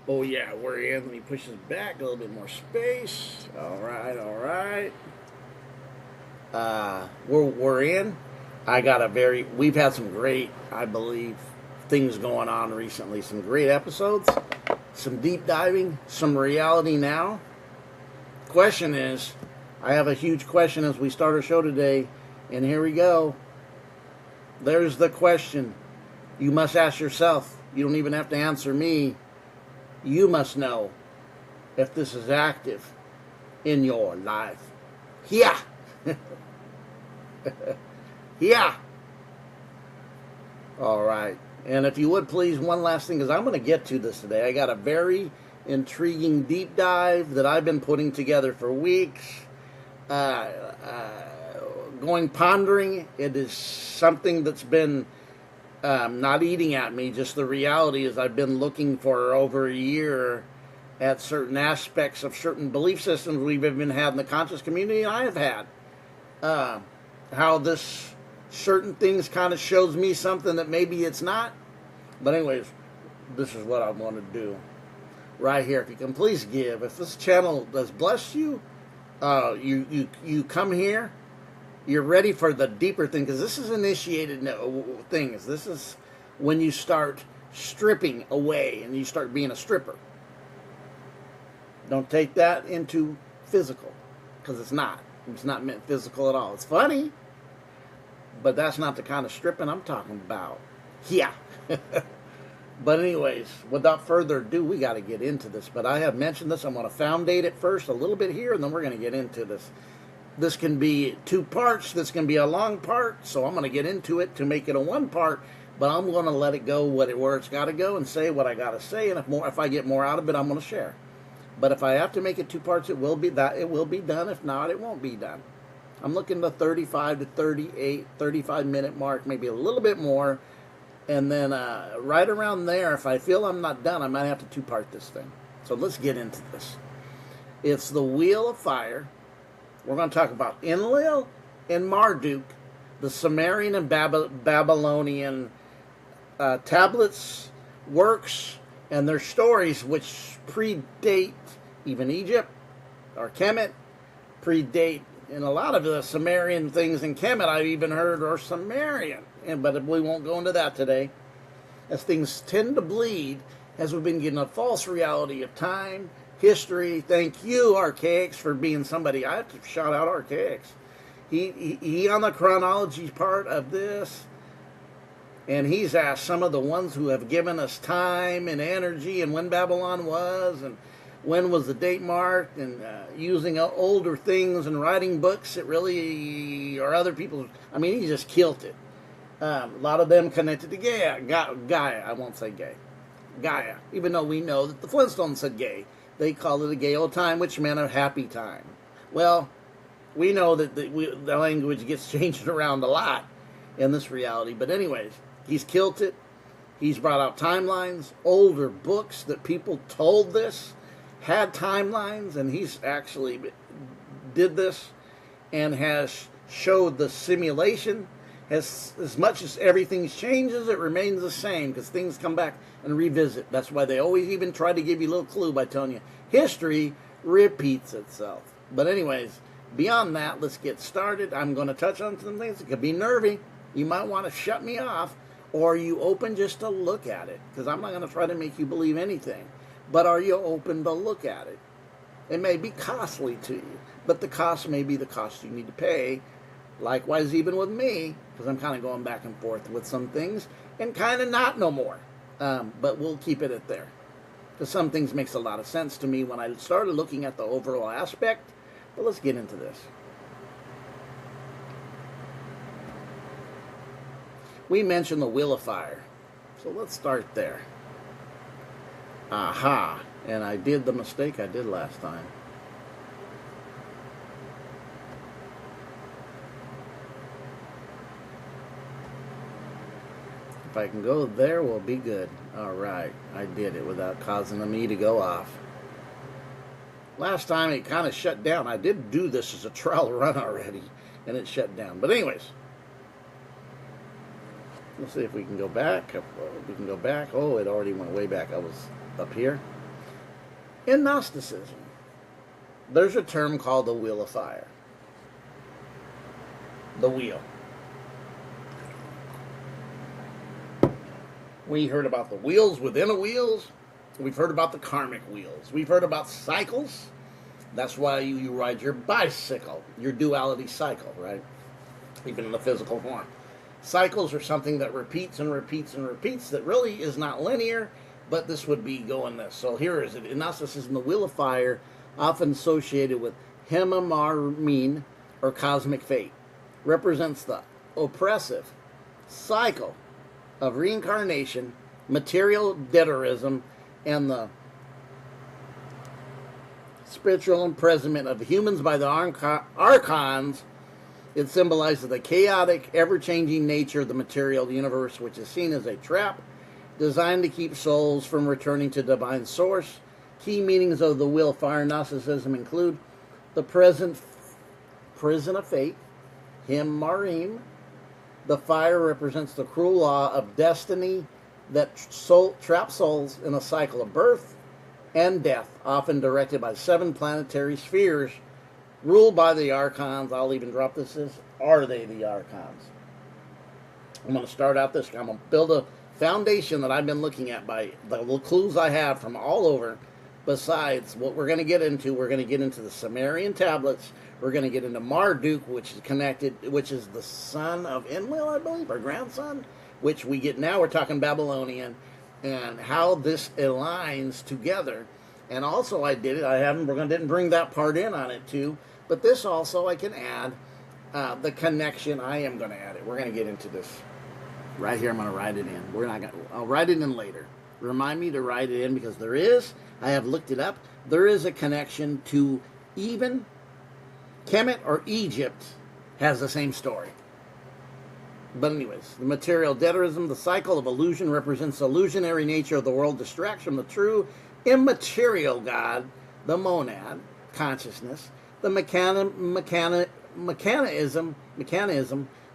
Oh yeah, where Anthony pushes back, a little bit more space. All right, all right. We're in. I got a very. We've had some great, I believe, things going on recently. Some great episodes, some deep diving, some reality now. Question is, I have a huge question as we start our show today, and here we go. There's the question. You must ask yourself. You don't even have to answer me. You must know if this is active in your life. Yeah. Yeah. All right. And if you would please, one last thing, because I'm going to get to this today. I got a very intriguing deep dive that I've been putting together for weeks. Uh, uh, Going pondering. It is something that's been not eating at me. Just the reality is I've been looking for over a year at certain aspects of certain belief systems we've even had in the conscious community I have had. Uh, how this certain things kind of shows me something that maybe it's not. But anyways, this is what I want to do right here. If you can please give, if this channel does bless you, you come here. You're ready for the deeper thing because this is initiated things. This is when you start stripping away and you start being a stripper. Don't take that into physical because it's not. It's not meant physical at all. It's funny, but that's not the kind of stripping I'm talking about. Yeah. But anyways, without further ado, we got to get into this. But I have mentioned this. I'm going to foundate it first a little bit here, and then we're going to get into this. This can be two parts. This can be a long part. So I'm going to get into it to make it a one part. But I'm going to let it go where it's got to go and say what I got to say. And if I get more out of it, I'm going to share. But if I have to make it two parts, it will be done. If not, it won't be done. I'm looking to 35 to 38, 35 minute mark, maybe a little bit more. And then right around there, if I feel I'm not done, I might have to two-part this thing. So let's get into this. It's the Wheel of Fire. We're going to talk about Enlil and Marduk, the Summerian and Babylonian tablets, works, and their stories, which predate even Egypt or Kemet, predate, and a lot of the Sumerian things in Kemet I've even heard are Sumerian. But we won't go into that today. As things tend to bleed, as we've been getting a false reality of time, history. Thank you, Archaics, for being somebody. I have to shout out Archaics. He on the chronology part of this, and he's asked some of the ones who have given us time and energy and when Babylon was and when was the date marked and using older things and writing books that really are other people's. I mean, he just killed it. A lot of them connected to Gaia. I won't say gay. Gaia. Even though we know that the Flintstones said gay. They called it a gay old time, which meant a happy time. Well, we know that the language gets changed around a lot in this reality. But anyways, he's killed it. He's brought out timelines, older books that people told this, had timelines, and he's actually did this and has showed the simulation. As much as everything changes, it remains the same because things come back and revisit. That's why they always even try to give you a little clue by telling you history repeats itself. But anyways, beyond that, let's get started. I'm going to touch on some things that could be nervy. You might want to shut me off, or are you open just to look at it? Because I'm not going to try to make you believe anything. But are you open to look at it? It may be costly to you, but the cost may be the cost you need to pay. Likewise, even with me, because I'm kind of going back and forth with some things, and kind of not no more. But we'll keep it at there. Because some things makes a lot of sense to me when I started looking at the overall aspect. But let's get into this. We mentioned the Wheel of Fire. So let's start there. Aha. And I did the mistake I did last time. If I can go there, we'll be good. Alright, I did it without causing me to go off. Last time it kind of shut down. I did do this as a trial run already, and it shut down. But anyways, let's see if we can go back. We can go back. Oh, it already went way back. I was up here. In Gnosticism, there's a term called the wheel of fire. The wheel. We heard about the wheels within a wheels. We've heard about the karmic wheels. We've heard about cycles. That's why you ride your bicycle, your duality cycle, right? Even in the physical form. Cycles are something that repeats and repeats and repeats that really is not linear, but this would be going this. So here is it. In Gnosticism, the wheel of fire, often associated with Hemamarmin, or cosmic fate, represents the oppressive cycle of reincarnation, material deteriorism, and the spiritual imprisonment of humans by the archons. It symbolizes the chaotic, ever-changing nature of the material universe, which is seen as a trap designed to keep souls from returning to divine source. Key meanings of the wheel of fire Gnosticism include the prison of fate, Him-Marim. The fire represents the cruel law of destiny that traps souls in a cycle of birth and death, often directed by 7 planetary spheres ruled by the archons. I'll even drop this as, are they the archons? I'm going to start out this. I'm going to build a foundation that I've been looking at by the little clues I have from all over. Besides what we're going to get into, we're going to get into the Summerian tablets. We're going to get into Marduk, which is connected, which is the son of Enlil, I believe, or grandson, which we get now. We're talking Babylonian, and how this aligns together. And also, I didn't bring that part in on it too. But this also, I can add the connection. I am going to add it. We're going to get into this right here. I'm going to write it in. I'll write it in later. Remind me to write it in, because there is. I have looked it up. There is a connection to even Kemet or Egypt has the same story. But anyways, the material deteriorism, the cycle of illusion, represents the illusionary nature of the world, distracts from the true immaterial God, the monad, consciousness, the mechanism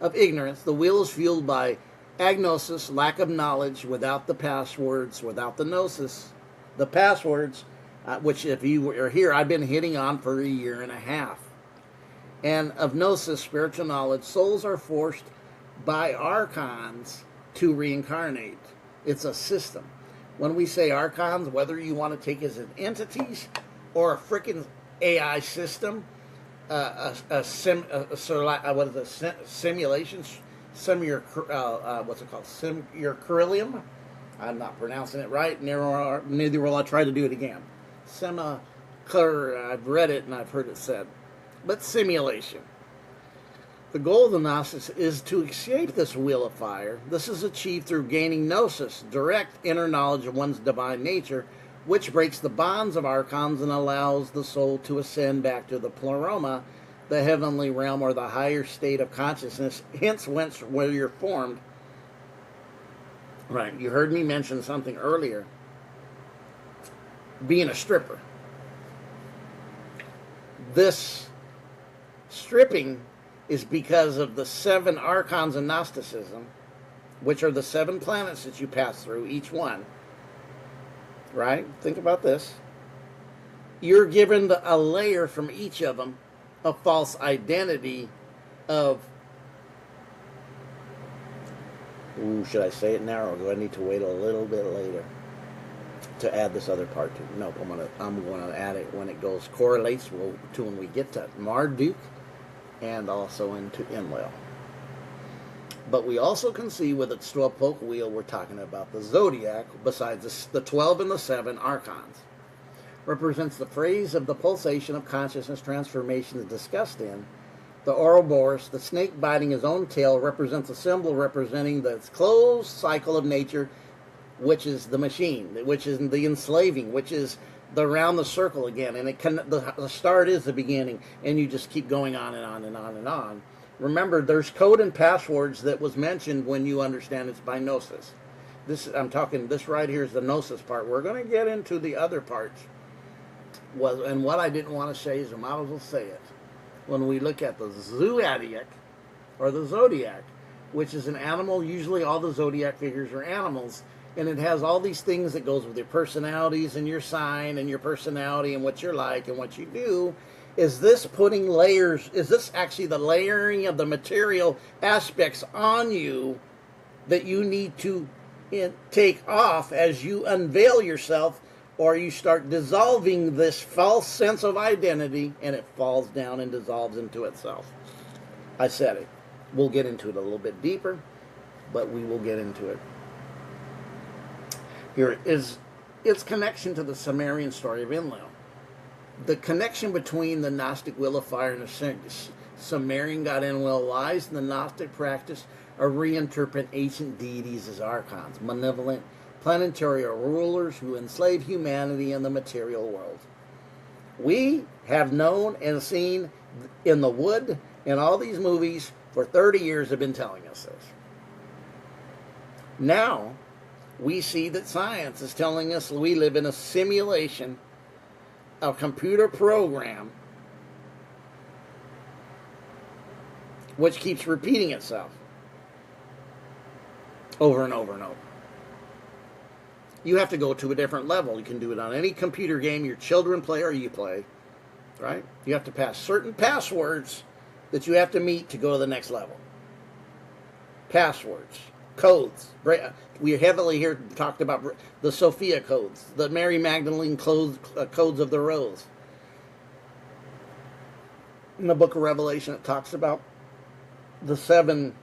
of ignorance. The wheel is fueled by agnosis, lack of knowledge, without the passwords, without the gnosis. The passwords, which if you are here, I've been hitting on for a year and a half. And of gnosis, spiritual knowledge, souls are forced by archons to reincarnate. It's a system. What we say archons, whether you want to take it as an entities or a freaking AI system, simulation, what's it called? Simuracrylium. I'm not pronouncing it right. Neither will I try to do it again. I've read it and I've heard it said. But simulation. The goal of the Gnosis is to escape this wheel of fire. This is achieved through gaining gnosis, direct inner knowledge of one's divine nature, which breaks the bonds of archons and allows the soul to ascend back to the pleroma, the heavenly realm, or the higher state of consciousness, hence where you're formed. Right, you heard me mention something earlier. Being a stripper. This stripping is because of the 7 archons in Gnosticism, which are the 7 planets that you pass through, each one. Right? Think about this. You're given a layer from each of them, a false identity of... Ooh, should I say it now, or do I need to wait a little bit later to add this other part to it? Nope, I'm gonna add it when it correlates to when we get to Marduk, and also into Enlil. But we also can see with its 12-spoke wheel, we're talking about the zodiac, besides the 12 and the 7 archons. Represents the phase of the pulsation of consciousness transformation discussed in. The Ouroboros, the snake biting his own tail, represents a symbol representing the closed cycle of nature, which is the machine, which is the enslaving, which is around the circle again, and the start is the beginning, and you just keep going on and on and on and on. Remember, there's code and passwords that was mentioned when you understand it's by gnosis. This right here is the gnosis part. We're going to get into the other parts. And what I didn't want to say is, I might as well say it. When we look at the zodiac, or the zodiac, which is an animal, usually all the zodiac figures are animals, and it has all these things that goes with your personalities and your sign and your personality and what you're like and what you do. Is this putting layers? Is this actually the layering of the material aspects on you that you need to take off as you unveil yourself, or you start dissolving this false sense of identity and it falls down and dissolves into itself? I said it. We'll get into it a little bit deeper, but we will get into it. Here is its connection to the Summerian story of Enlil. The connection between the Gnostic wheel of fire and the Summerian god Enlil lies in the Gnostic practice of reinterpreting ancient deities as archons, malevolent planetary rulers who enslave humanity in the material world. We have known and seen in the wood in all these movies for 30 years have been telling us this. Now, we see that science is telling us we live in a simulation, a computer program, which keeps repeating itself over and over and over. You have to go to a different level. You can do it on any computer game your children play or you play, right? You have to pass certain passwords that you have to meet to go to the next level. Passwords, codes. We heavily here talked about the Sophia codes, the Mary Magdalene codes of the rose. In the book of Revelation, it talks about the 7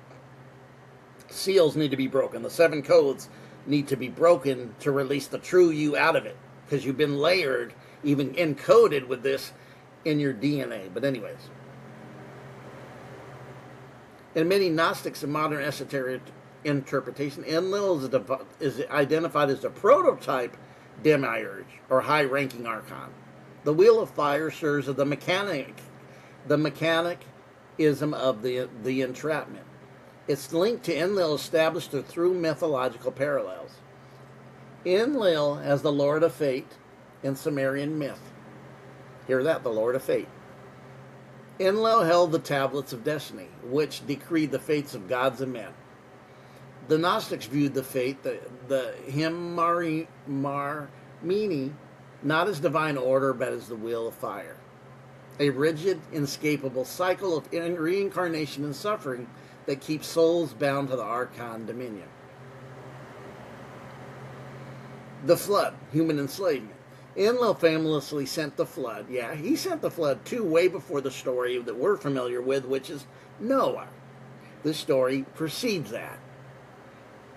seals need to be broken. The 7 codes need to be broken to release the true you out of it, because you've been layered, even encoded with this in your DNA. But anyways, in many Gnostics and modern esoteric interpretation, Enlil is identified as the prototype demiurge or high-ranking archon. The wheel of fire serves as the mechanism of the entrapment. Its link to Enlil established through mythological parallels. Enlil as the Lord of Fate in Summerian myth. Hear that, the Lord of Fate. Enlil held the tablets of destiny, which decreed the fates of gods and men. The Gnostics viewed the fate, the Himmarmini, not as divine order, but as the wheel of fire. A rigid, inescapable cycle of reincarnation and suffering that keeps souls bound to the archon dominion. The flood, human enslavement. Enlil famously sent the flood. Yeah, he sent the flood too, way before the story that we're familiar with, which is Noah. This story precedes that.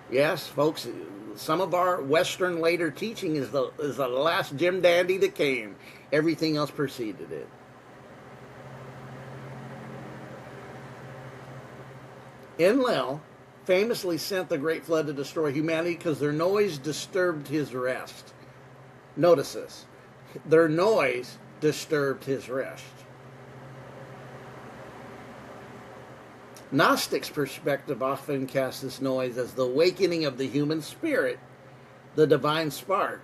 Yes, folks, some of our Western later teaching is the last Jim Dandy that came. Everything else preceded it. Enlil famously sent the great flood to destroy humanity because their noise disturbed his rest. Notice this. Their noise disturbed his rest. Gnostics' perspective often casts this noise as the awakening of the human spirit, the divine spark,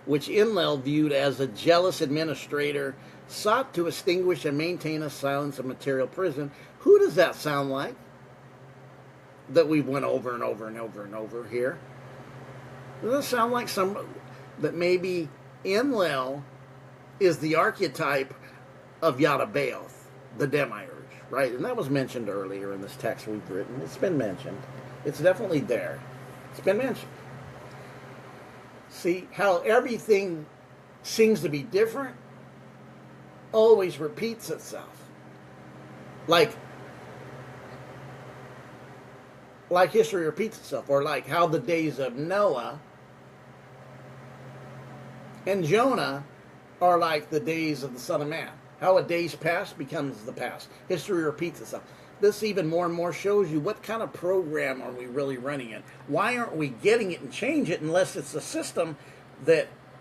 which Enlil viewed as a jealous administrator sought to extinguish and maintain a silence of material prison. Who does that sound like? That we've went over and over and over and over here. Does that sound like that maybe Enlil is the archetype of Yada-Baoth, the demiurge, right? And that was mentioned earlier in this text we've written. It's been mentioned. It's definitely there. It's been mentioned. See how everything seems to be different, always repeats itself. Like history repeats itself, or like how the days of Noah and Jonah are like the days of the Son of Man. How a day's past becomes the past. History repeats itself. This even more and more shows you what kind of program are we really running in. Why aren't we getting it and change it unless it's the system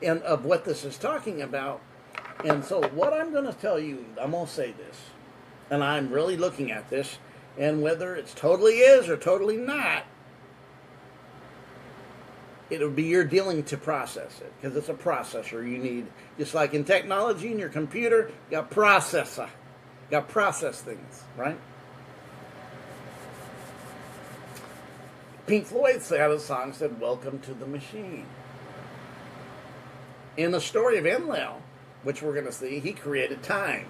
of what this is talking about? And so what I'm going to tell you, I'm going to say this, and I'm really looking at this, and whether it's totally is or totally not, it'll be your dealing to process it, because it's a processor you need. Just like in technology, in your computer, you got processor. You got process things, right? Pink Floyd had a song that said, "Welcome to the Machine." In the story of Enlil, which we're going to see, he created time.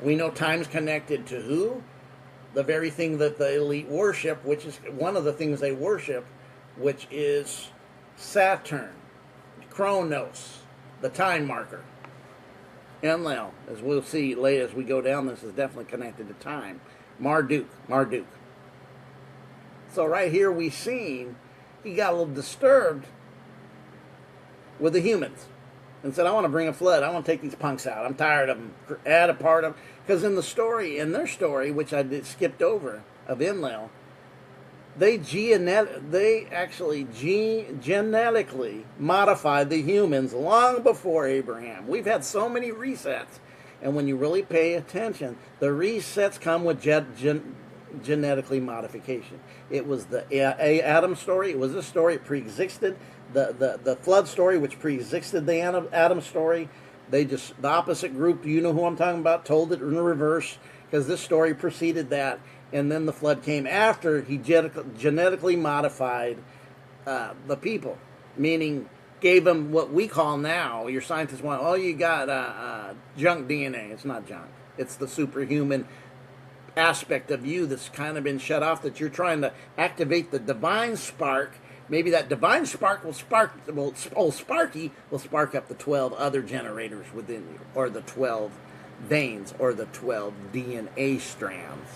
We know time's connected to who? The very thing that the elite worship, which is one of the things they worship, which is Saturn, Chronos, the time marker. Enlil, as we'll see later as we go down, this is definitely connected to time. Marduk. So right here we seen he got a little disturbed with the humans and said, I want to bring a flood. I want to take these punks out. I'm tired of them. Add a part of them. Because in their story, which I skipped over, of Enlil, they actually genetically modified the humans long before Abraham. We've had so many resets. And when you really pay attention, the resets come with genetically modification. It was the Adam story. It was a story. It pre-existed the flood story, which pre-existed the Adam story. They just, the opposite group, you know who I'm talking about, told it in reverse, because this story preceded that, and then the flood came after he genetically modified the people, meaning gave them what we call now, your scientists want, oh, you got junk DNA. It's not junk. It's the superhuman aspect of you that's kind of been shut off, that you're trying to activate the divine spark. Maybe that divine spark Sparky will spark up the 12 other generators within you, or the 12 veins, or the 12 DNA strands.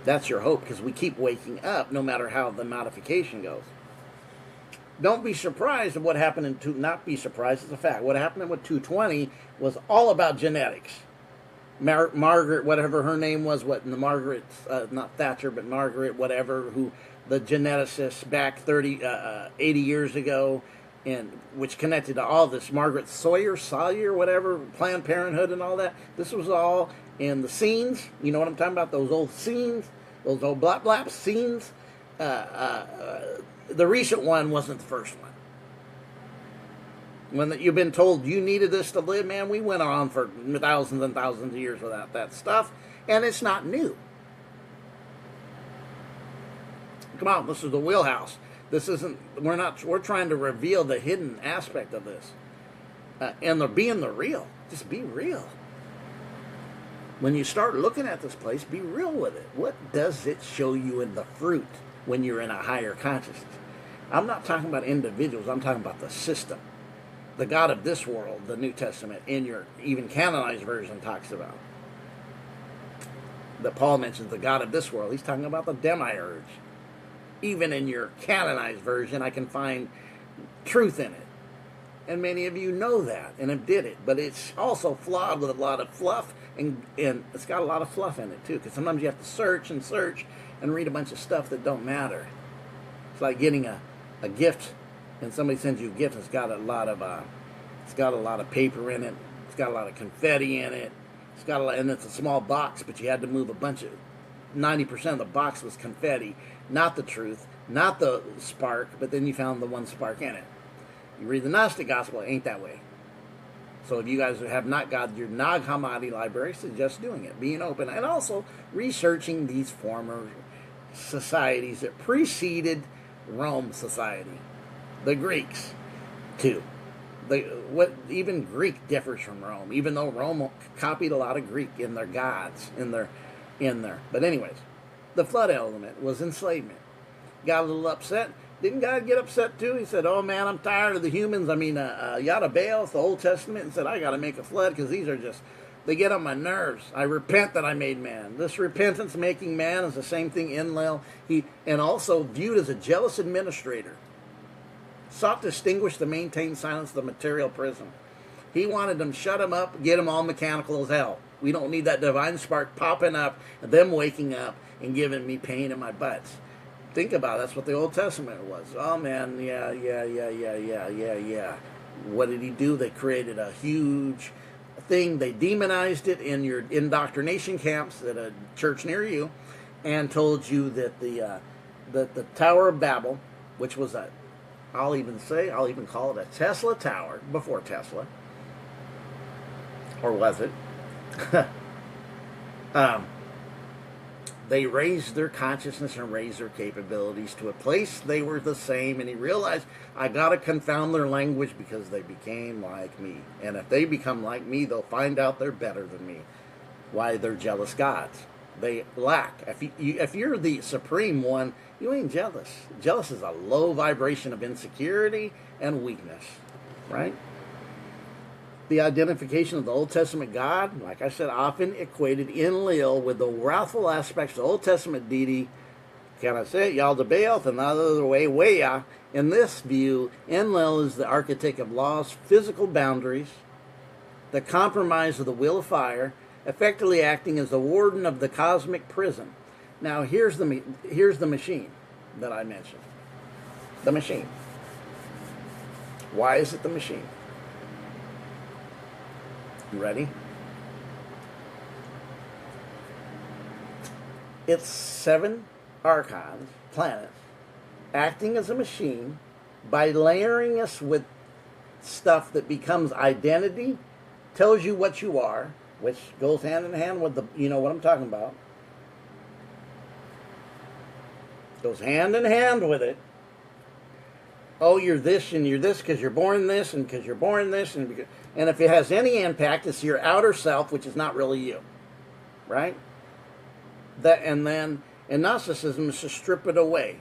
That's your hope, because we keep waking up no matter how the modification goes. Don't be surprised at what happened in not be surprised, it's a fact. What happened with 220 was all about genetics. Margaret, whatever her name was, Margaret, not Thatcher, but Margaret, whatever, who the geneticist back 80 years ago, and which connected to all this, Margaret Sawyer, whatever, Planned Parenthood and all that. This was all in the scenes. You know what I'm talking about? Those old scenes, those old blap scenes. The recent one wasn't the first one. When you've been told you needed this to live, man, we went on for thousands and thousands of years without that stuff, and it's not new. Come on, this is the wheelhouse. This isn't, we're trying to reveal the hidden aspect of this. And they're being the real. Just be real. When you start looking at this place, be real with it. What does it show you in the fruit when you're in a higher consciousness? I'm not talking about individuals, I'm talking about the system. The God of this world, the New Testament, in your even canonized version, talks about. That Paul mentions the God of this world. He's talking about the demiurge. Even in your canonized version, I can find truth in it. And many of you know that and have did it. But it's also flawed with a lot of fluff. And it's got a lot of fluff in it, too. Because sometimes you have to search and read a bunch of stuff that don't matter. It's like getting a gift, and somebody sends you a gift. It's got a lot of paper in it. It's got a lot of confetti in it. It's got and it's a small box, but you had to move a bunch of 90% of the box was confetti, not the truth, not the spark. But then you found the one spark in it. You read the Gnostic Gospel, it ain't that way. So if you guys have not got your Nag Hammadi library, suggest doing it, being open, and also researching these former societies that preceded Rome society. The Greeks, too. Even Greek differs from Rome, even though Rome copied a lot of Greek in their gods, in their. But anyways, the flood element was enslavement. Got a little upset. Didn't God get upset too? He said, oh man, I'm tired of the humans. Yada Baal, the Old Testament, and said, I got to make a flood because these are just, they get on my nerves. I repent that I made man. This repentance making man is the same thing Enlil. And also viewed as a jealous administrator. Sought to extinguish the maintained silence of the material prison. He wanted them shut them up, get them all mechanical as hell. We don't need that divine spark popping up, and them waking up and giving me pain in my butts. Think about it. That's what the Old Testament was. Oh man, yeah. What did he do? They created a huge thing. They demonized it in your indoctrination camps at a church near you, and told you that the Tower of Babel, which was I'll even call it a Tesla Tower before Tesla, or was it? They raised their consciousness and raised their capabilities to a place they were the same, and he realized, I gotta confound their language because they became like me. And if they become like me, they'll find out they're better than me. Why? They're jealous gods. They lack. If you're the supreme one, you ain't jealous. Jealous is a low vibration of insecurity and weakness, right? The identification of the Old Testament God, like I said, often equated Enlil with the wrathful aspects of the Old Testament deity. Can I say it? Yaldabaoth, and the other way, Weah. In this view, Enlil is the architect of law's physical boundaries, the compromise of the will of fire, effectively acting as the warden of the cosmic prison. Now, here's the machine that I mentioned. The machine. Why is it the machine? You ready? It's 7 archons, planets, acting as a machine by layering us with stuff that becomes identity, tells you what you are, which goes hand in hand with the, you know what I'm talking about. Goes hand in hand with it. Oh, you're this and you're this because you're born this and because you're born this. And if it has any impact, it's your outer self, which is not really you. Right? And then in Gnosticism is to strip it away.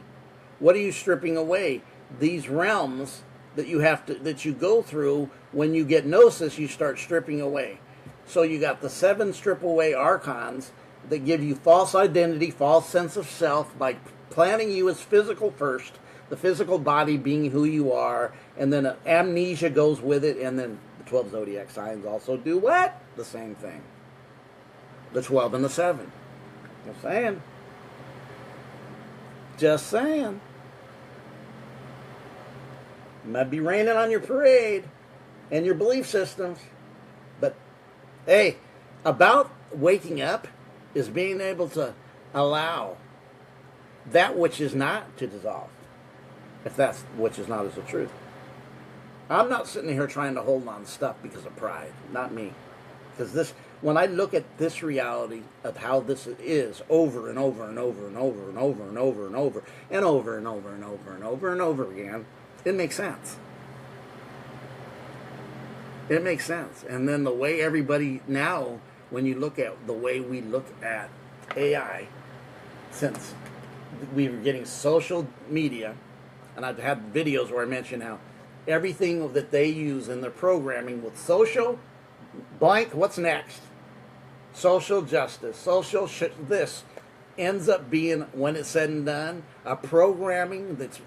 What are you stripping away? These realms that you go through when you get Gnosis, you start stripping away. So you got the 7 strip away archons that give you false identity, false sense of self, by planning you as physical first, the physical body being who you are, and then amnesia goes with it, and then the 12 zodiac signs also do what? The same thing. The 12 and the 7. Just saying. Just saying. It might be raining on your parade and your belief systems, but hey, about waking up is being able to allow that which is not to dissolve. If that's which is not is the truth. I'm not sitting here trying to hold on to stuff because of pride. Not me. Because this, when I look at this reality of how this is over and over and over and over and over and over and over and over and over and over and over and over again, it makes sense. It makes sense. And then the way everybody now, when you look at the way we look at AI, since we were getting social media, and I've had videos where I mention how everything that they use in their programming with social, blank, what's next? Social justice, social this, ends up being, when it's said and done, a programming that's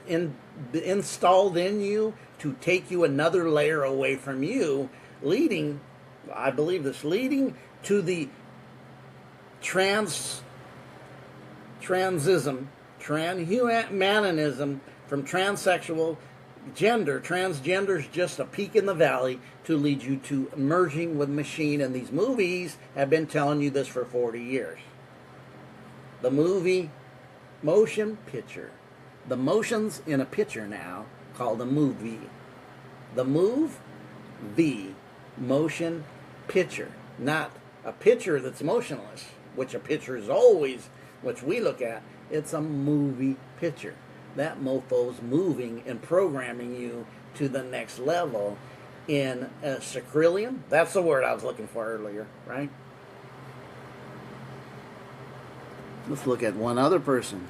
installed in you to take you another layer away from you, leading, I believe this, leading to the transism, transhumanism, from transsexual gender. Transgender's just a peak in the valley to lead you to merging with machine, and these movies have been telling you this for 40 years. The movie motion picture. The motion's in a picture now called a movie. The movie motion picture. Not a picture that's motionless, which a picture is always, which we look at. It's a movie picture. That mofo's moving and programming you to the next level in a sacrillium. That's the word I was looking for earlier, right? Let's look at one other person.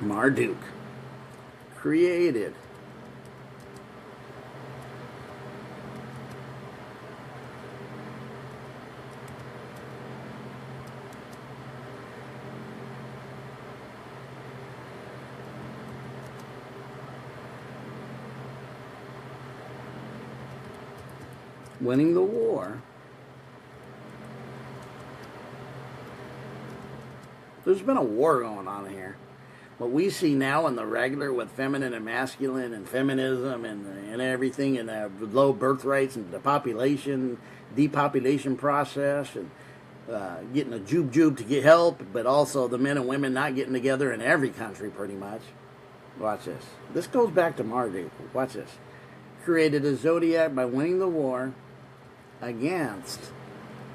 Marduk. Created. Winning the war. There's been a war going on here. What we see now in the regular with feminine and masculine and feminism and everything, and low birth rates and the depopulation process, and getting a jube to get help, but also the men and women not getting together in every country pretty much. Watch this. This goes back to Marduk. Watch this. Created a zodiac by winning the war against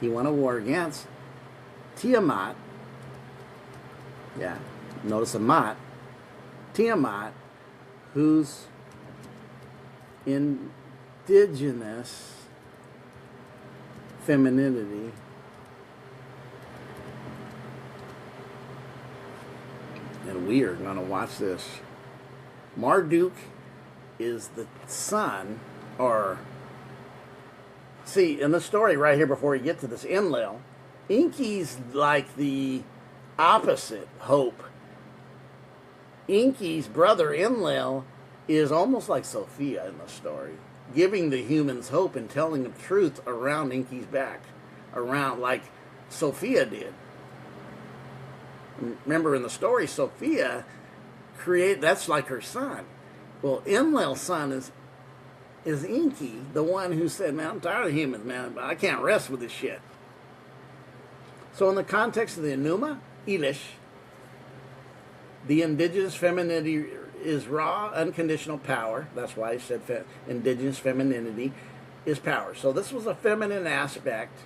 He won a war against Tiamat. Yeah, notice a Mat. Tiamat, who's indigenous femininity and we are going to watch this. Marduk is the son, or see, in the story right here before we get to this, Enlil, Enki's like the opposite hope. Enki's brother Enlil is almost like Sophia in the story, giving the humans hope and telling the truth around Enki's back, around like Sophia did. Remember in the story, Sophia created, that's like her son. Well, Enlil's son is Enki, the one who said, man, I'm tired of humans, man, I can't rest with this shit. So in the context of the Enuma Elish, the indigenous femininity is raw, unconditional power. That's why I said indigenous femininity is power. So this was a feminine aspect,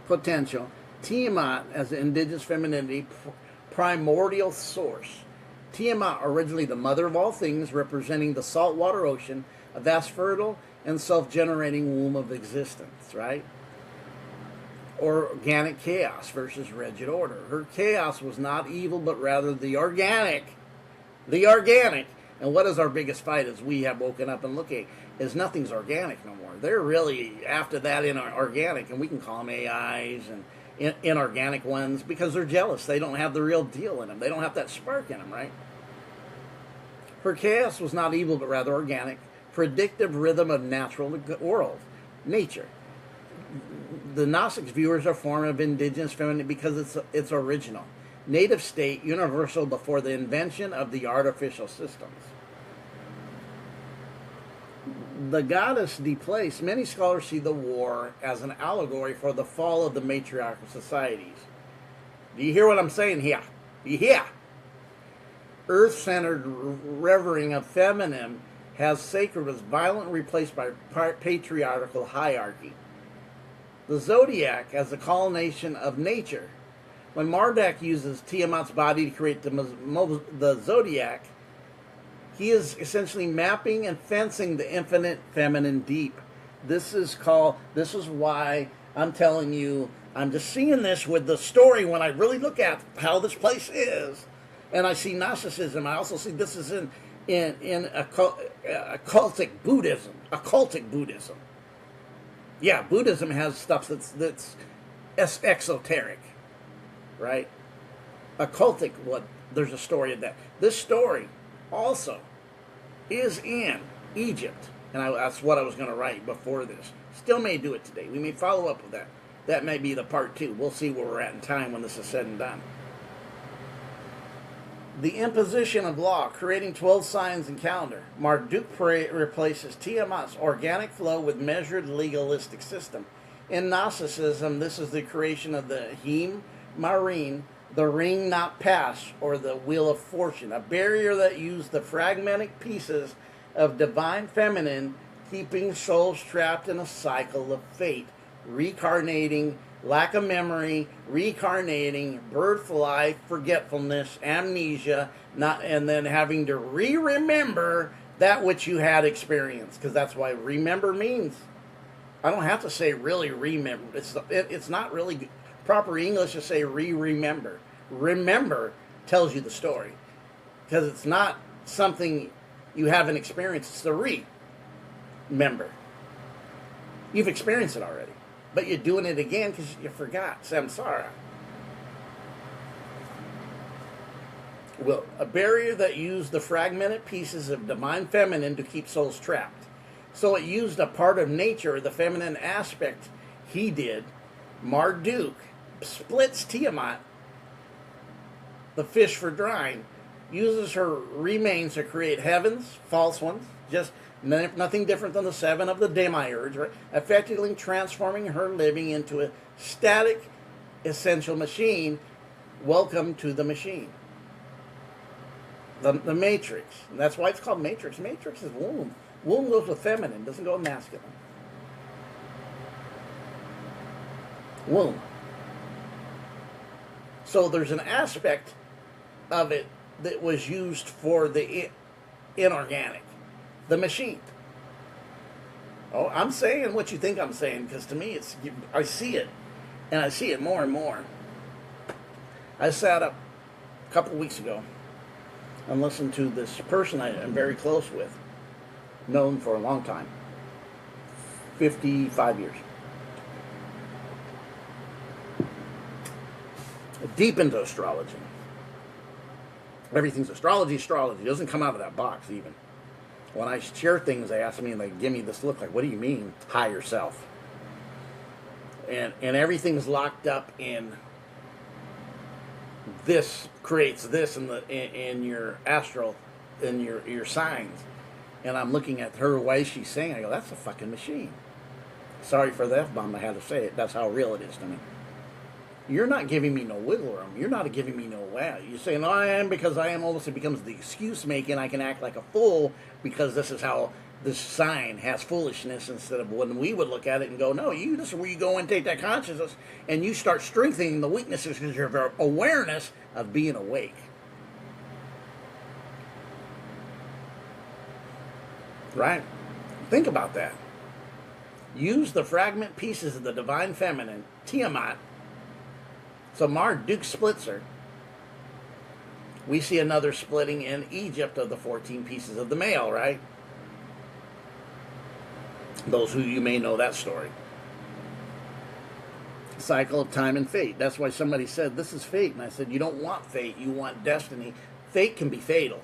potential. Tiamat as the indigenous femininity, primordial source. Tiamat, originally the mother of all things, representing the saltwater ocean, a vast, fertile, and self-generating womb of existence, right? Organic chaos versus rigid order. Her chaos was not evil, but rather the organic. The organic. And what is our biggest fight as we have woken up and looking is nothing's organic no more. They're really after that inorganic, and we can call them AIs and inorganic ones because they're jealous. They don't have the real deal in them. They don't have that spark in them, right? Her chaos was not evil, but rather organic. Predictive rhythm of natural world, nature. The Gnostics' viewers are a form of indigenous femininity because it's original. Native state, universal before the invention of the artificial systems. The goddess deplaced. Many scholars see the war as an allegory for the fall of the matriarchal societies. Do you hear what I'm saying here? Do you hear? Earth-centered revering of feminine has sacred was violently replaced by patriarchal hierarchy. The zodiac as the culmination of nature. When Marduk uses Tiamat's body to create the zodiac, he is essentially mapping and fencing the infinite feminine deep. This is why I'm telling you, I'm just seeing this with the story when I really look at how this place is. And I see Gnosticism. I also see this is in occultic Buddhism. Occultic Buddhism. Yeah, Buddhism has stuff that's exoteric, right? Occultic, there's a story of that. This story also is in Egypt, and that's what I was going to write before this. Still may do it today. We may follow up with that. That may be the part 2. We'll see where we're at in time when this is said and done. The imposition of law, creating 12 signs and calendar. Marduk replaces Tiamat's organic flow with measured legalistic system. In Gnosticism, this is the creation of the Hem Marine, the ring not passed, or the wheel of fortune, a barrier that used the fragmented pieces of divine feminine, keeping souls trapped in a cycle of fate, reincarnating, lack of memory, reincarnating, birth, life, forgetfulness, amnesia, and then having to remember that which you had experienced. Because that's why remember means. I don't have to say really remember. It's not really proper English to say remember. Remember tells you the story. Because it's not something you haven't experienced. It's the remember. You've experienced it already. But you're doing it again because you forgot. Samsara. Well, a barrier that used the fragmented pieces of divine feminine to keep souls trapped. So it used a part of nature, the feminine aspect he did. Marduk splits Tiamat, the fish for drying, uses her remains to create heavens, false ones, just nothing different than the 7 of the demiurge, right? Effectively transforming her living into a static, essential machine. Welcome to the machine. The matrix. And that's why it's called matrix. Matrix is womb. Womb goes with feminine, doesn't go with masculine. womb. So there's an aspect of it that was used for the inorganic, the machine. Oh, I'm saying what you think I'm saying, because to me, I see it, and I see it more and more. I sat up a couple of weeks ago and listened to this person I am very close with, known for a long time, 55 years. Deep into astrology. Everything's astrology. Astrology doesn't come out of that box even. When I share things, they ask me and they give me this look like, what do you mean higher self? And everything's locked up in this creates this in your astral, in your signs. And I'm looking at her way she's saying, I go, that's a fucking machine. Sorry for the F-bomb, I had to say it. That's how real it is to me. You're not giving me no wiggle room. You're not giving me no wow. You're saying, no, I am because I am. Almost it becomes the excuse making. I can act like a fool because this is how this sign has foolishness, instead of when we would look at it and go, no, this is where you go and take that consciousness and you start strengthening the weaknesses because your awareness of being awake. Right? Think about that. Use the fragment pieces of the divine feminine, Tiamat. So Marduk splits her. We see another splitting in Egypt of the 14 pieces of the male, right? Those who you may know that story. Cycle of time and fate. That's why somebody said, this is fate. And I said, you don't want fate, you want destiny. Fate can be fatal.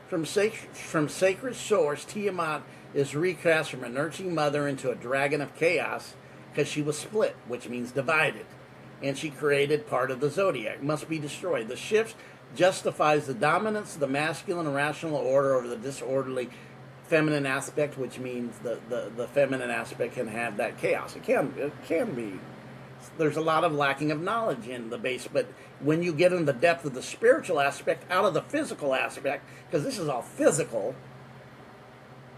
From sacred source, Tiamat is recast from a nurturing mother into a dragon of chaos because she was split, which means divided. And she created part of the zodiac, must be destroyed. The shift justifies the dominance of the masculine and rational order over the disorderly feminine aspect, which means the feminine aspect can have that chaos. It can be. There's a lot of lacking of knowledge in the base, but when you get in the depth of the spiritual aspect out of the physical aspect, because this is all physical,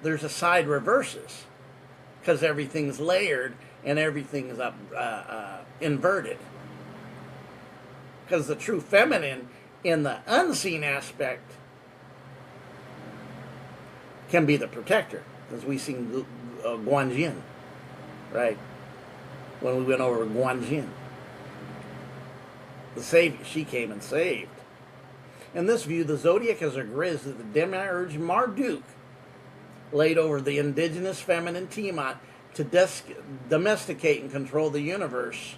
there's a side reverses, because everything's layered and everything's inverted. Because the true feminine in the unseen aspect can be the protector. Because we seen Guanjin, right? When we went over Guanjin. The Savior, she came and saved. In this view, the zodiac is a grizz that the demiurge Marduk laid over the indigenous feminine Tiamat to domesticate and control the universe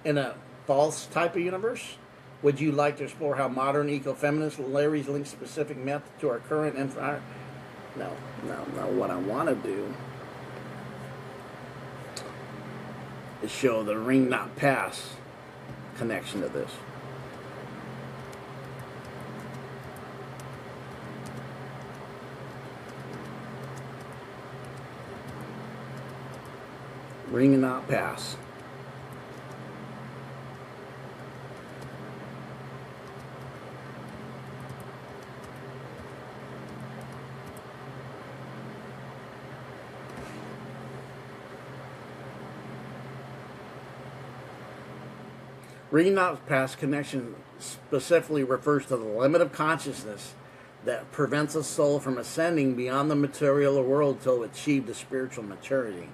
in a false type of universe. Would you like to explore how modern ecofeminist Larry's link specific method to our current No. What I want to do is show the ring not pass connection to this. Ring not pass. Ring not pass connection specifically refers to the limit of consciousness that prevents a soul from ascending beyond the material world till it achieved a spiritual maturity.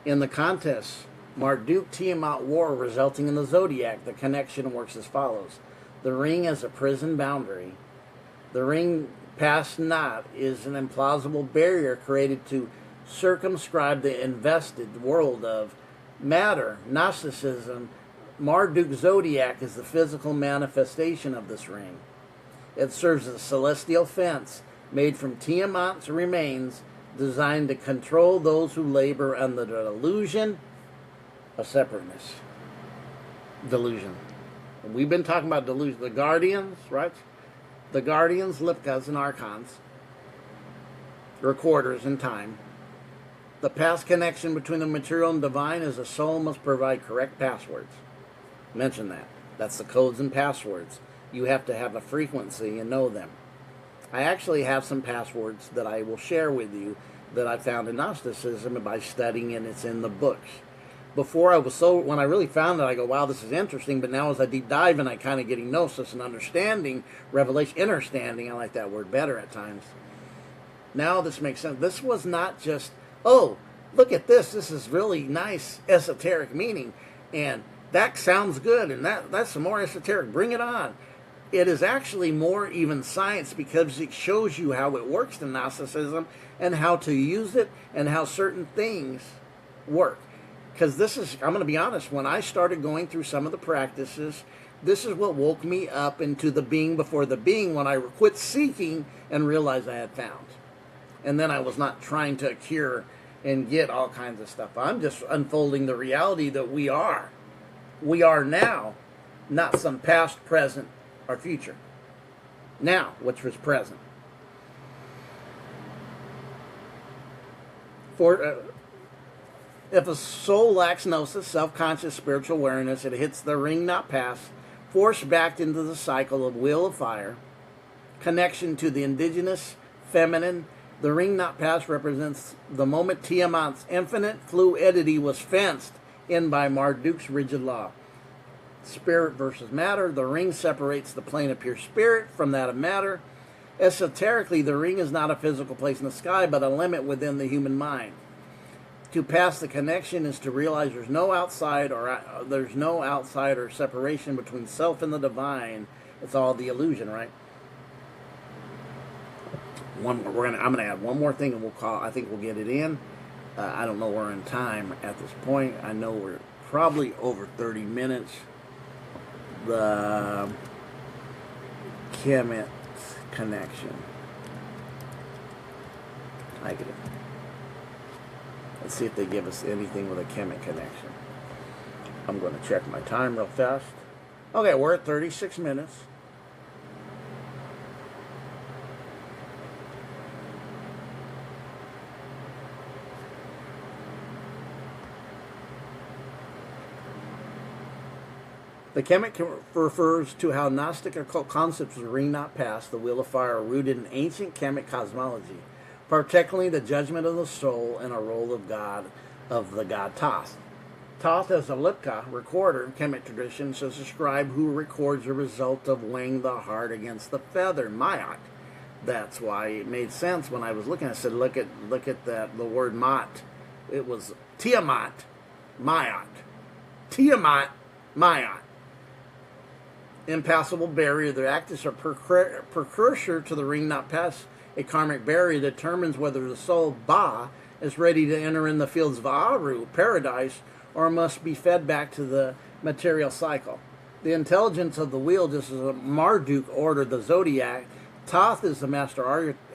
In the contest Marduk-Tiamat war resulting in the zodiac, the connection works as follows. The ring is a prison boundary. The ring pass not is an implausible barrier created to circumscribe the invested world of matter, Gnosticism. Marduk zodiac is the physical manifestation of this ring. It serves as a celestial fence made from Tiamat's remains, designed to control those who labor under the delusion of separateness. Delusion. And we've been talking about delusion. The guardians, right? The guardians, Lipkas, and archons, recorders in time. The past connection between the material and divine is a soul must provide correct passwords. Mention that. That's the codes and passwords. You have to have a frequency and know them. I actually have some passwords that I will share with you that I found in Gnosticism by studying, and it's in the books. before I was so, when I really found it, I go, wow, this is interesting. But now as I deep dive and I kind of getting gnosis and understanding, revelation, understanding, I like that word better at times. Now this makes sense. This was not just, oh, look at this. This is really nice esoteric meaning. And that sounds good. And that's some more esoteric. Bring it on. It is actually more even science because it shows you how it works in Gnosticism and how to use it and how certain things work. Because this is, I'm going to be honest, when I started going through some of the practices, this is what woke me up into the being before the being when I quit seeking and realized I had found. And then I was not trying to cure and get all kinds of stuff. I'm just unfolding the reality that we are. We are now, not some past, present, or future. Now, which was present. If a soul lacks gnosis, self-conscious spiritual awareness, it hits the ring not pass, forced back into the cycle of wheel of fire, connection to the indigenous feminine. The ring not pass represents the moment Tiamat's infinite fluidity was fenced in by Marduk's rigid law. Spirit versus matter. The ring separates the plane of pure spirit from that of matter. Esoterically, the ring is not a physical place in the sky, but a limit within the human mind. To pass the connection is to realize there's no outside or separation between self and the divine. It's all the illusion, right? I'm gonna add one more thing, and I think we'll get it in. I don't know we're in time at this point. I know we're probably over 30 minutes. The Kemet connection. I get it. Let's see if they give us anything with a Kemet connection. I'm going to check my time real fast. Okay, we're at 36 minutes. The Kemet refers to how Gnostic occult concepts of the ring not pass, the wheel of fire, are rooted in ancient Kemet cosmology, particularly the judgment of the soul and a role of the god Thoth. Thoth, as a Lipka recorder in Kemet tradition, is a scribe who records the result of weighing the heart against the feather, Mayat. That's why it made sense when I was looking. I said, look at that, the word Mat. It was Tiamat, Mayat. Tiamat, Mayat. Impassable barrier. The act is a precursor to the ring not pass. A karmic barrier determines whether the soul, Ba, is ready to enter in the fields of Aru, paradise, or must be fed back to the material cycle. The intelligence of the wheel, just as Marduk ordered the zodiac, Thoth is the master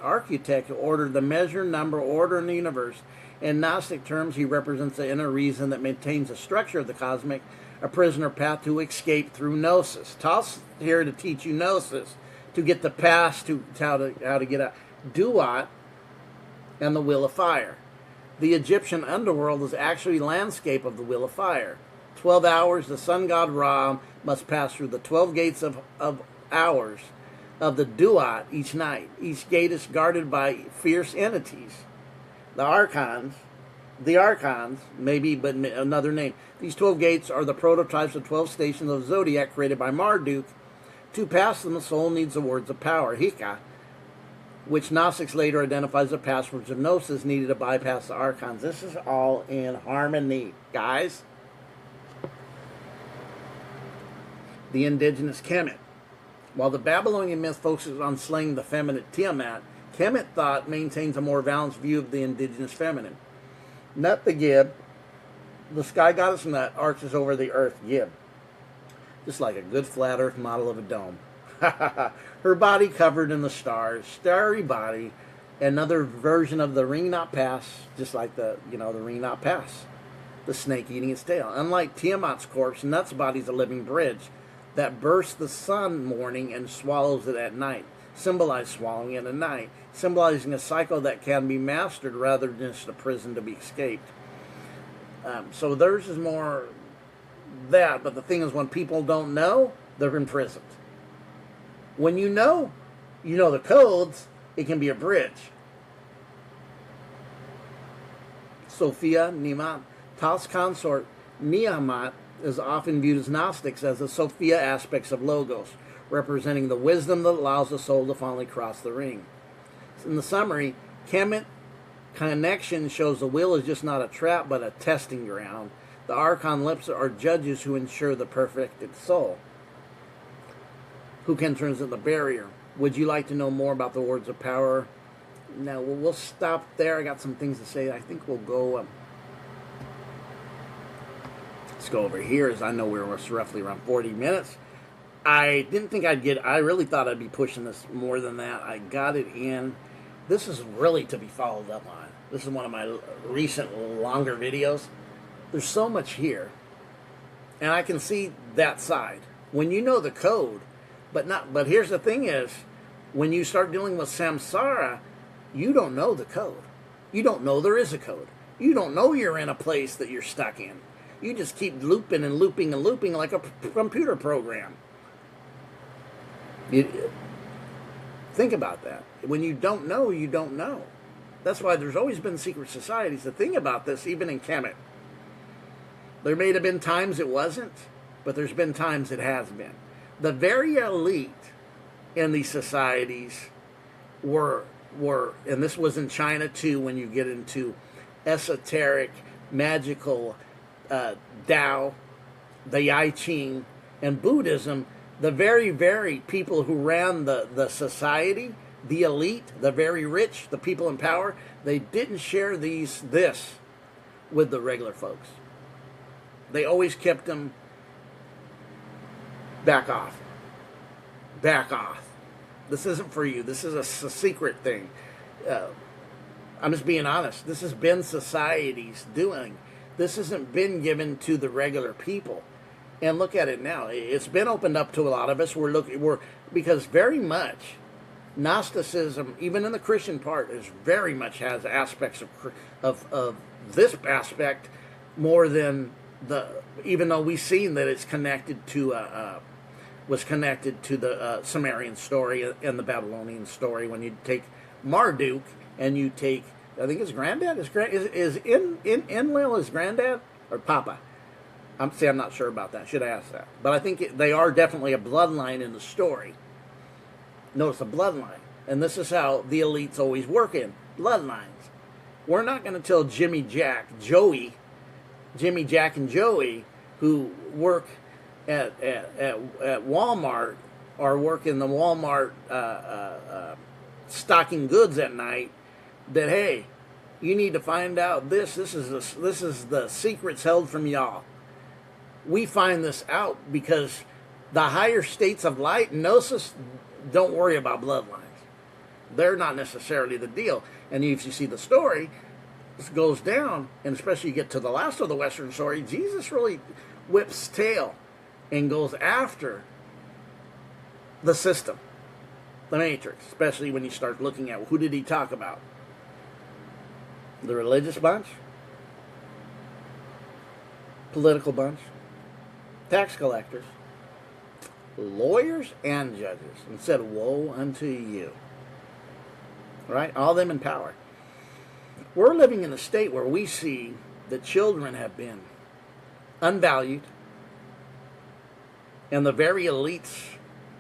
architect who ordered the measure, number, order in the universe. In Gnostic terms, he represents the inner reason that maintains the structure of the cosmic, a prisoner path to escape through gnosis. Thoth's here to teach you gnosis, to get the past, to how to get out. Duat and the wheel of fire. The Egyptian underworld is actually landscape of the wheel of fire. 12 hours, the sun god Ra must pass through the 12 gates of hours of the Duat each night. Each gate is guarded by fierce entities. The archons, maybe, but another name. These 12 gates are the prototypes of 12 stations of zodiac created by Marduk. To pass them, the soul needs the words of power, Hika, which Gnostics later identifies as passwords of gnosis needed to bypass the archons. This is all in harmony, guys. The indigenous Kemet. While the Babylonian myth focuses on slaying the feminine Tiamat, Kemet thought maintains a more balanced view of the indigenous feminine. Nut the Gib, the sky goddess Nut, arches over the earth, Gib, just like a good flat earth model of a dome. Her body covered in the stars, starry body, another version of the ring not pass, just like the ring not pass, the snake eating its tail. Unlike Tiamat's corpse, Nut's body is a living bridge that bursts the sun morning and swallows it at night, symbolizing swallowing it at night, symbolizing a cycle that can be mastered rather than just a prison to be escaped. So theirs is more that, but the thing is, when people don't know, they're imprisoned. When you know the codes, it can be a bridge. Sophia Niman, Thoth's consort, Niyamat is often viewed as Gnostics as the Sophia aspects of Logos, representing the wisdom that allows the soul to finally cross the ring. In the summary, Kemet connection shows the will is just not a trap but a testing ground. The Archon lips are judges who ensure the perfected soul. Who can transcend the barrier? Would you like to know more about the words of power? No, we'll stop there. I got some things to say. I think we'll go. Let's go over here, as I know we're roughly around 40 minutes. I didn't think I'd get. I really thought I'd be pushing this more than that. I got it in. This is really to be followed up on. This is one of my recent longer videos. There's so much here, and I can see that side when you know the code. But here's the thing: is when you start dealing with samsara, you don't know the code. You don't know there is a code. You don't know you're in a place that you're stuck in. You just keep looping and looping and looping like a computer program. Think about that. When you don't know, you don't know. That's why there's always been secret societies. The thing about this, even in Kemet, there may have been times it wasn't, but there's been times it has been. The very elite in these societies were, and this was in China too, when you get into esoteric, magical, Tao, the I Ching, and Buddhism, the very, very people who ran the society, the elite, the very rich, the people in power, they didn't share this with the regular folks. They always kept them back off. Back off. This isn't for you. This is a secret thing. I'm just being honest. This has been society's doing. This hasn't been given to the regular people. And look at it now. It's been opened up to a lot of us. Because very much Gnosticism, even in the Christian part, is very much has aspects of this aspect more than even though we've seen that it's connected to was connected to the Summerian story and the Babylonian story. When you take Marduk and you take, I think his granddad is Enlil his granddad or Papa. I'm not sure about that. Should ask that. But I think they are definitely a bloodline in the story. Notice a bloodline, and this is how the elites always work in bloodlines. We're not going to tell Jimmy, Jack, and Joey, who work at Walmart or work in the Walmart stocking goods at night, that hey, you need to find out this. This is the secrets held from y'all. We find this out because the higher states of light, gnosis, don't worry about bloodlines. They're not necessarily the deal. And if you see the story, this goes down, and especially you get to the last of the Western story, Jesus really whips tail and goes after the system, the matrix, especially when you start looking at who did he talk about? The religious bunch, political bunch, tax collectors, lawyers, and judges, and said, woe unto you. Right? All them in power. We're living in a state where we see that children have been unvalued, and the very elites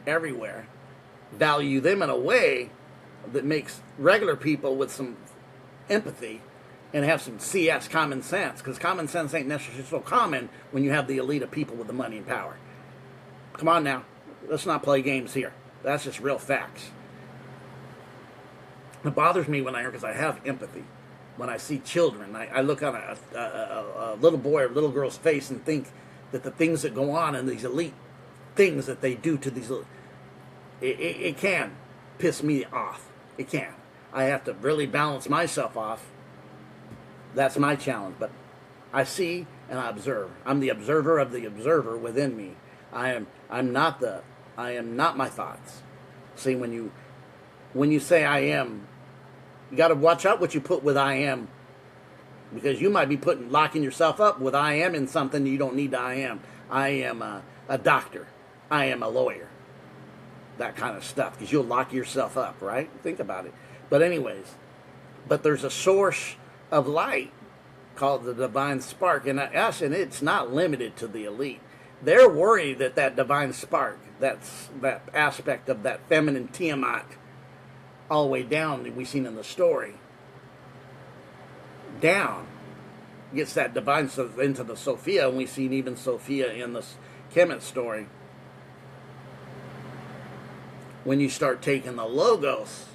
everywhere value them in a way that makes regular people with some empathy and have some CS common sense, because common sense ain't necessarily so common when you have the elite of people with the money and power. Come on now, let's not play games here. That's just real facts. It bothers me when I hear, because I have empathy. When I see children, I look on a little boy or little girl's face and think that the things that go on in these elite things that they do to these, it can piss me off. It can. I have to really balance myself off. That's my challenge. But I see and I observe. I'm the observer of the observer within me. I am not my thoughts. See, when you say I am, you got to watch out what you put with I am, because you might be locking yourself up with I am in something you don't need to I am. I am a doctor. I am a lawyer. That kind of stuff, because you'll lock yourself up, right? Think about it. But anyways, there's a source of light called the divine spark. And actually, it's not limited to the elite. They're worried that that divine spark, that aspect of that feminine Tiamat, all the way down that we've seen in the story, down, gets that divine into the Sophia, and we've seen even Sophia in the Kemet story. When you start taking the logos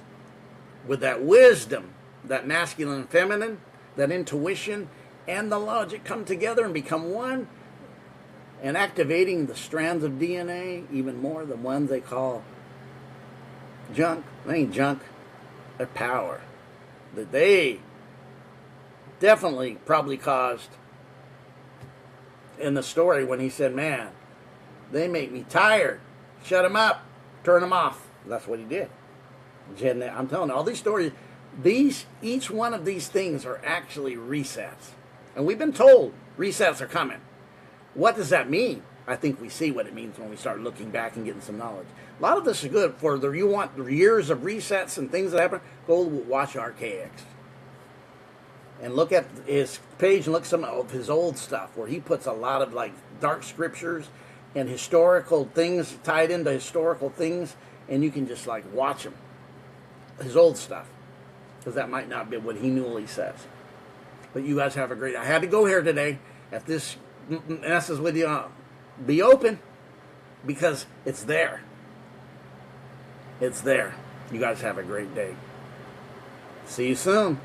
with that wisdom, that masculine and feminine, that intuition, and the logic come together and become one, and activating the strands of DNA even more, the ones they call junk. They ain't junk. They're power. That they definitely probably caused in the story when he said, man, they make me tired. Shut them up. Turn them off. That's what he did. I'm telling you, all these stories, each one of these things are actually resets. And we've been told resets are coming. What does that mean? I think we see what it means when we start looking back and getting some knowledge. A lot of this is good for you want years of resets and things that happen. Go watch Archaics and look at his page and look at some of his old stuff where he puts a lot of like dark scriptures and historical things tied into historical things, and you can just like watch him, his old stuff, because that might not be what he newly says. But you guys have a great. I had to go here today at this messes with you. Be open, because it's there. It's there. You guys have a great day. See you soon.